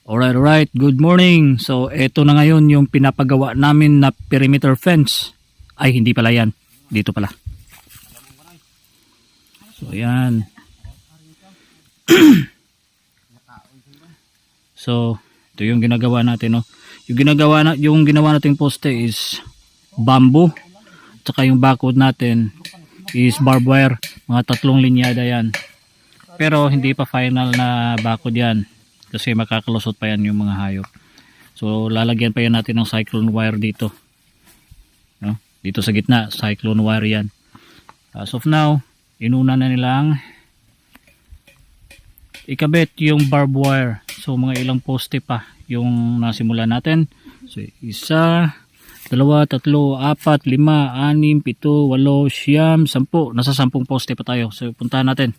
Alright, good morning. So, eto na ngayon yung pinapagawa namin na perimeter fence. Ay, hindi pala yan. Dito pala. So, yan. So, ito yung ginagawa natin, no. Yung ginawa nating poste is bamboo. Tsaka yung backwood natin is barbed wire. Mga 3 linyada yan. Pero hindi pa final na backwood yan. Kasi makakalusot pa yan yung mga hayop. So lalagyan pa yan natin ng cyclone wire dito. No? Dito sa gitna, cyclone wire yan. As of now, inuna na nilang ikabit yung barbed wire. So mga ilang poste pa yung nasimula natin. So 1, 2, 3, 4, 5, 6, 7, 8, 9, 10. Nasa 10 poste pa tayo. So puntahan natin.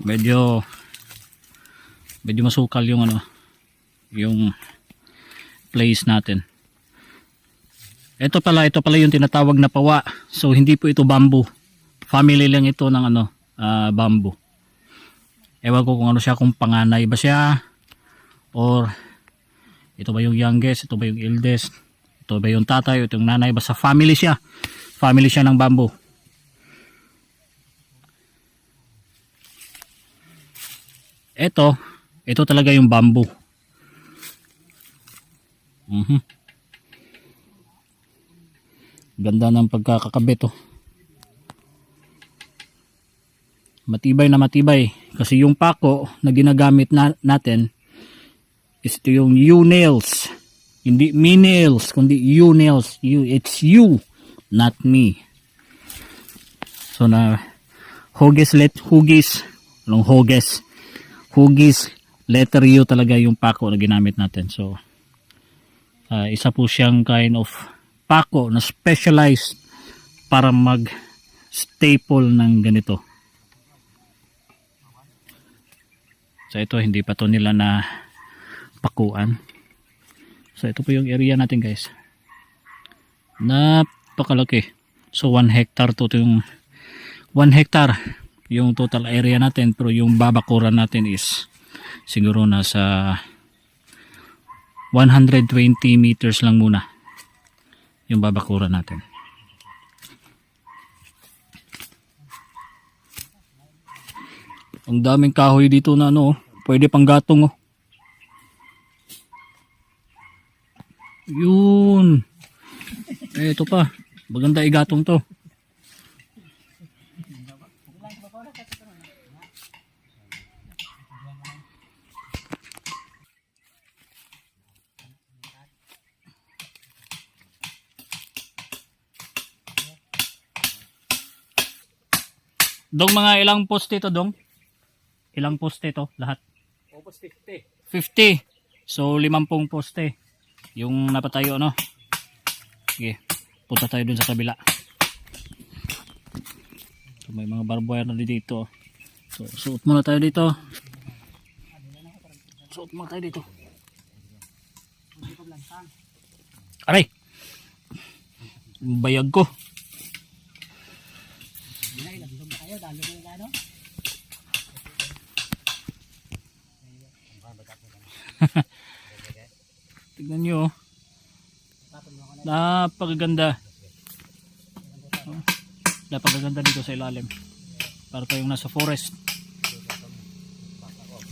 Medyo masukal yung yung place natin. Ito pala yung tinatawag na pawa. So hindi po ito bamboo. Family lang ito ng bamboo. Ewan ko kung ano siya, kung panganay ba siya or ito ba yung youngest, ito ba yung eldest, ito ba yung tatay, ito yung nanay, basta family siya. Family siya ng bamboo. Ito talaga yung bamboo. Ganda ng pagkakakabit, oh. Matibay na matibay kasi yung pako na ginagamit natin is ito yung U-nails. Hindi me nails, kundi U-nails. It's you, not me. So na hugis letter U talaga yung pako na ginamit natin. So isa po siyang kind of pako na specialized para mag staple ng ganito. So ito hindi pa to nila na pakuan. So ito po yung area natin, guys. Napakalaki. So 1 hectare to yung 1 hectare yung total area natin, pero yung babakuran natin is siguro nasa 120 meters lang muna yung babakuran natin. Ang daming kahoy dito na pwede pang gatong, oh. Yun. Ito pa. Maganda igatong to. Dong, mga ilang poste ito, Dong? Ilang poste ito lahat? Almost 50. 50. So 50 poste yung napatayo, no? Sige, punta tayo dun sa kabila. So may mga barbed wire na dito. So suot muna tayo dito. Aray! Bayag ko. Tignan nyo, napakaganda. Napakaganda dito sa ilalim. Para tayong nasa forest.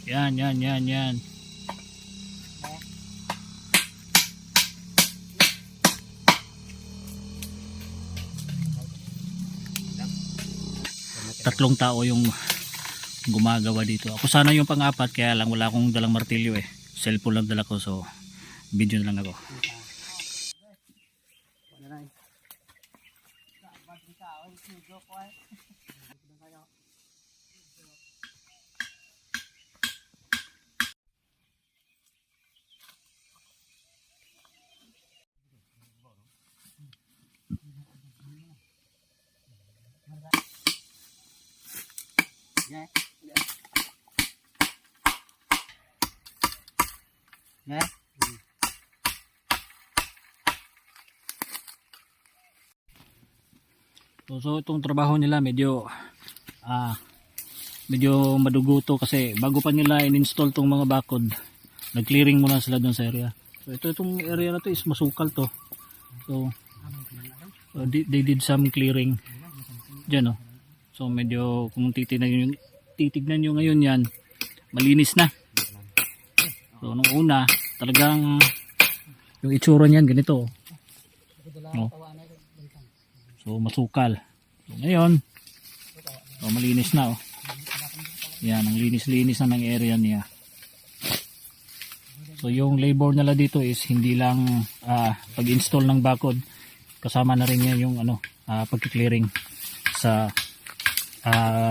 Yan. Tatlong tao yung gumagawa dito. Ako sana yung pang-apat, kaya lang wala akong dalang martilyo, eh. Cellphone lang dala ko, so video na lang ako. Yeah. Ya. So itong trabaho nila medyo madugo to kasi bago pa nila in-install tong mga bakod, nag-clearing muna sila doon sa area. So itong area na to is masukal to. So they did some clearing diyan, oh. So medyo kung titignan nyo ngayon yan, malinis na. So nung una talagang yung itsura niyan ganito, oh. So masukal. So, ngayon malinis na, oh. Yan, ang linis-linis na ng area niya. So yung labor nila dito is hindi lang pag-install ng bakod, kasama na rin niya yung pag-clearing sa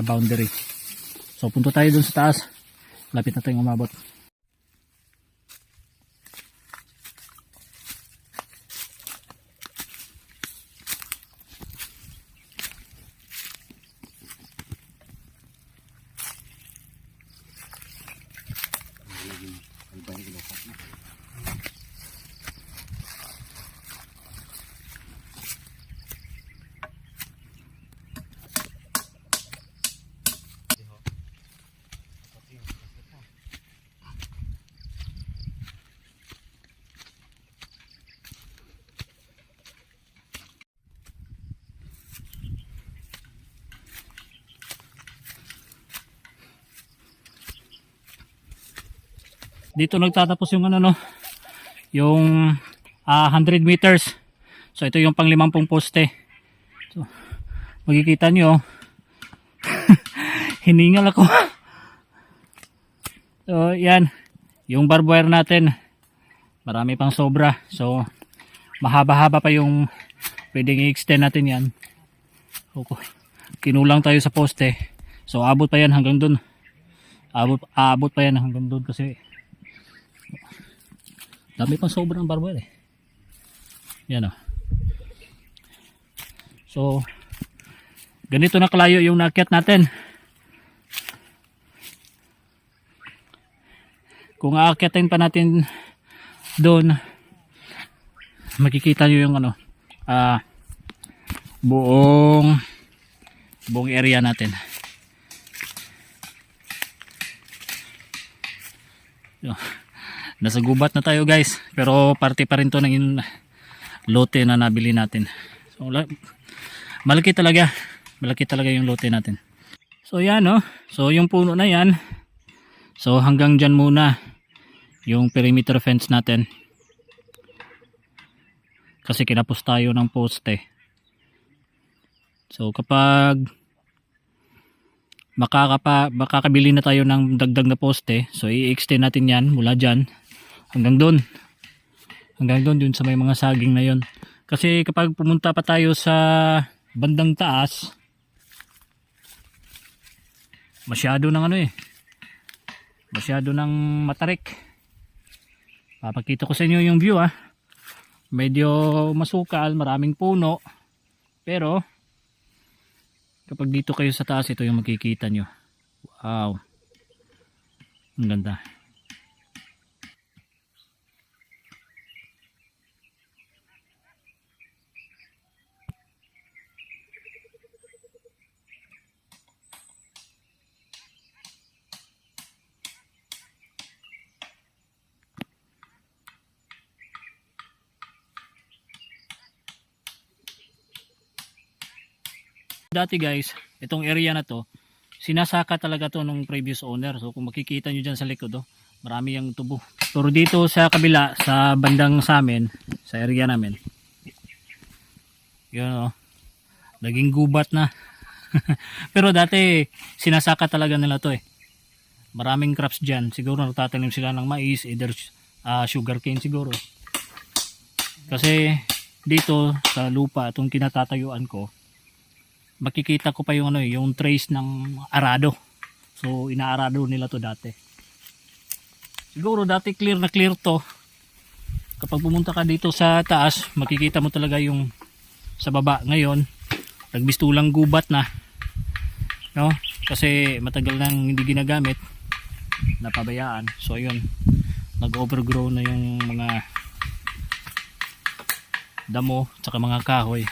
boundary. So punto tayo dun sa taas. Lapit na tayong umabot. Dito nagtatapos yung yung 100 meters. So ito yung pang 50 poste. So makikita nyo hiningal ako. So yan yung barbed wire natin, marami pang sobra. So mahaba-haba pa yung pwedeng i-extend natin yan. So, kinulang tayo sa poste. So abot pa yan hanggang dun. Abot pa yan hanggang dun kasi dami pang sobrang barbed wire, yan, oh. So ganito na kalayo yung naakyat natin. Kung aakyatin pa natin doon, makikita nyo yung buong area natin. Nasa gubat na tayo, guys, pero parte pa rin to ng lote na nabili natin. So malaki talaga yung lote natin. So yan, oh. So yung puno na yan, so hanggang dyan muna yung perimeter fence natin kasi kinapos tayo ng poste. So kapag makakabili na tayo ng dagdag na poste, so i-extend natin yan mula dyan hanggang doon dun sa may mga saging na yon. Kasi kapag pumunta pa tayo sa bandang taas, masyado ng matarik. Papakita ko sa inyo yung view, medyo masukal, maraming puno, pero kapag dito kayo sa taas, ito yung makikita nyo. Wow, ang ganda. Dati, guys, itong area na to, sinasaka talaga to nung previous owner. So kung makikita nyo dyan sa likod, marami yung tubo. Pero dito sa kabila, sa bandang sa amin, sa area namin, yun, naging gubat na. Pero dati sinasaka talaga nila to, maraming crops dyan. Siguro nagtatanim sila ng mais, either sugarcane siguro. Kasi dito sa lupa, itong kinatatayuan ko, makikita ko pa yung yung trace ng arado. So inaarado nila to dati. Siguro dati clear na clear to. Kapag pumunta ka dito sa taas, makikita mo talaga yung sa baba. Ngayon nagbistulang gubat na, no? kasi matagal nang hindi ginagamit, napabayaan. So ayun, nag-overgrow na yung mga damo tsaka mga kahoy.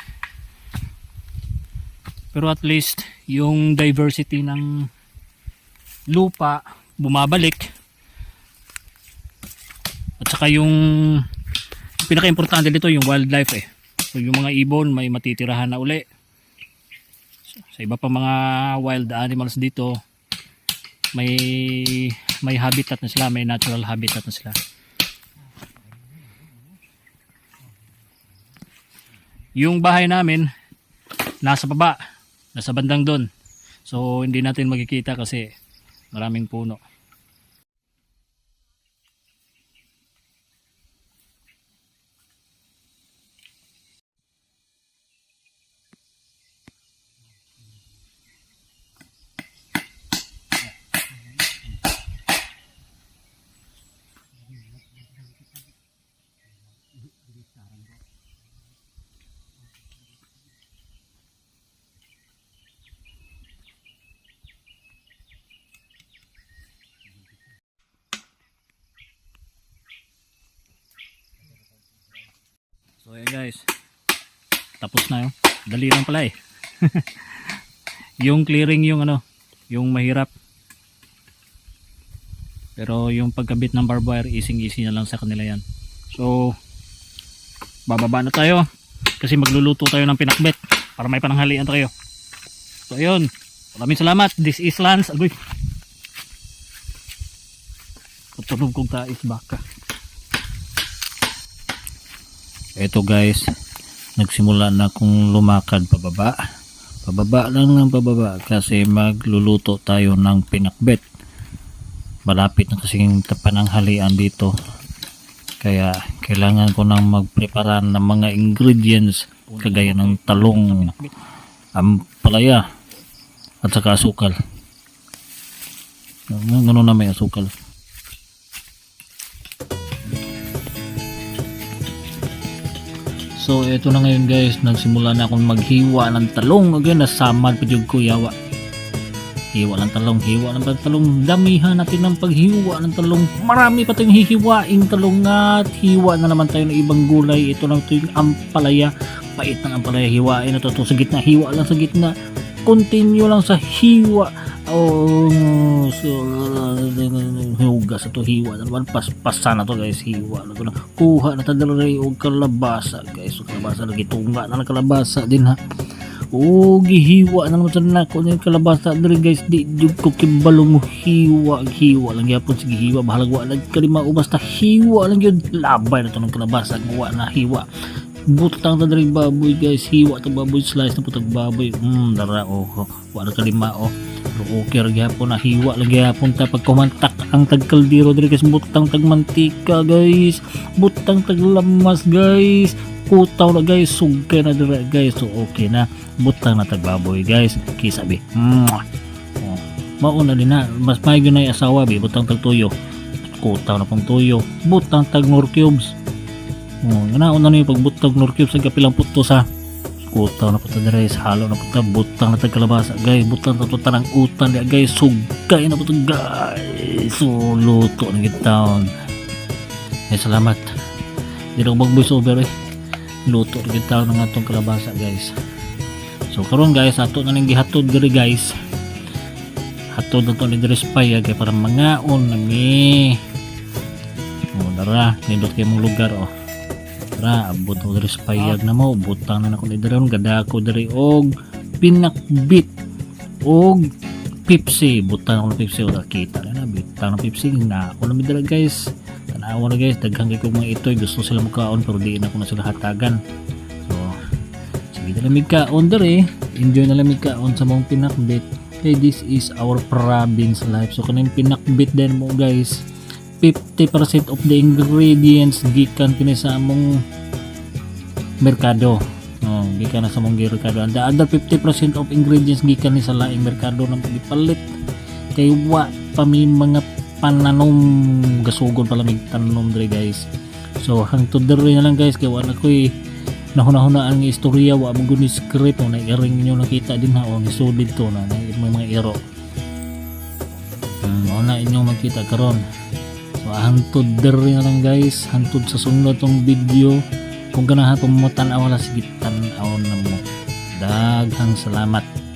Pero at least yung diversity ng lupa bumabalik, at saka yung pinaka-importante dito yung wildlife So yung mga ibon may matitirahan na uli. Sa iba pa mga wild animals dito, may habitat na sila, may natural habitat na sila. Yung bahay namin nasa baba, nasa bandang doon. So hindi natin makikita kasi maraming puno. So ayan guys, tapos na yun. Dali lang pala yung clearing yung yung mahirap. Pero yung pagkabit ng barbed wire, easy na lang sa kanila yan. So bababa na tayo kasi magluluto tayo ng pinakbet para may pananghalian tayo. So ayun, maraming salamat. This is Lance. Agoy, patulog kong tais baka. Eto guys, nagsimula na akong lumakad pababa. Pababa lang ng pababa kasi magluluto tayo ng pinakbet. Malapit na kasing pananghalian dito. Kaya kailangan ko nang magprepara ng mga ingredients kagaya ng talong, ampalaya at saka asukal. Ano na may asukal? So eto na ngayon guys, nagsimula na akong maghiwa ng talong. Again, nasamad pa yung ko yawa. Hiwa ng talong, damihan natin ng paghiwa ng talong. Marami pa tayong hihiwaing talong at hiwa na naman tayo ng ibang gulay. Ito lang ito yung ampalaya. Pait ng ampalaya, hiwain na ito sa gitna, hiwa lang sa gitna. Continue lang sa hiwa. Oh, so hugas ito, hiwa na naman, paspasa na to guys, hiwa na to na. Kuha na tadalari og kalabasa guys, so kalabasa lagi tunga na ng kalabasa din ha. O gihiwa na naman sa nako ng kalabasa diri guys, di jud ko kibalo mo hiwa lang gyapon, sige hiwa bahalag wa lang kalima o basta hiwa lang yun, labay na to ng kalabasa wa na hiwa. Butang ta diri baboy guys, hiwa ta baboy, slice na putag baboy. Dara wa na kalima okay ra gyapon na hiwa lagi gyapon ta pag kumantak ang tagkaldero diri guys, butang tag mantika guys, butang tag lamas guys, kutaw na guys, sugkay na dira guys. So okay na, butang na tag baboy guys, kisabi mauna din na, mas may gunay asawa bi, butang tag tuyo, kutaw na pang tuyo, butang tag nor cubes. Ganaon na yung pagbutang nor cubes sa kapilang puto sa kutaw na puto dira guys, halo na puto, butang na tag kalabasa guys, butang na puto ng utan dia guys, sugkay na puto guys. So luto na gitaon. Salamat, di na ko mag voice over luto na gitaon ng atong kalabasa guys. So karon guys, ato na ning gihatod diri guys, hatod na to ni diri spay kay para mangaon nami. Dara nindot kay mong lugar tara, abot ko diri spayag na mo, butang na nako ni diri, gada ko diri og pinakbit og Pepsi, butang ako ng Pepsi, o kita na bitang ng Pepsi na ako na diri guys. Tanawa na guys, daghang kay kong mga itoy, gusto sila magkaon pero di na ko na sila hatagan. So sige na lamig kaon diri, enjoy na lamig kaon sa mong pinakbit. Okay, this is our province life. So kaning pinakbit din mo guys, 50% of the ingredients gikan kini sa among merkado. Gikan na sa among merkado. And the other 50% of ingredients gikan ni sa laing merkado nang gipalit. Kay wa pa may mga pananom, gasugon pala may tanom diri guys. So hangtod diri na lang guys, kay wala koy nahuna-huna ang istorya, wa mo guni script na iring niyo nakita din ha, o isudid to na may mga ero. Una inyong makita karon. So hantod diri na lang guys, hantod sa sunod tong video. Kung ganahan mo tan-aw wala sige tan-aw na mo. Daghang salamat.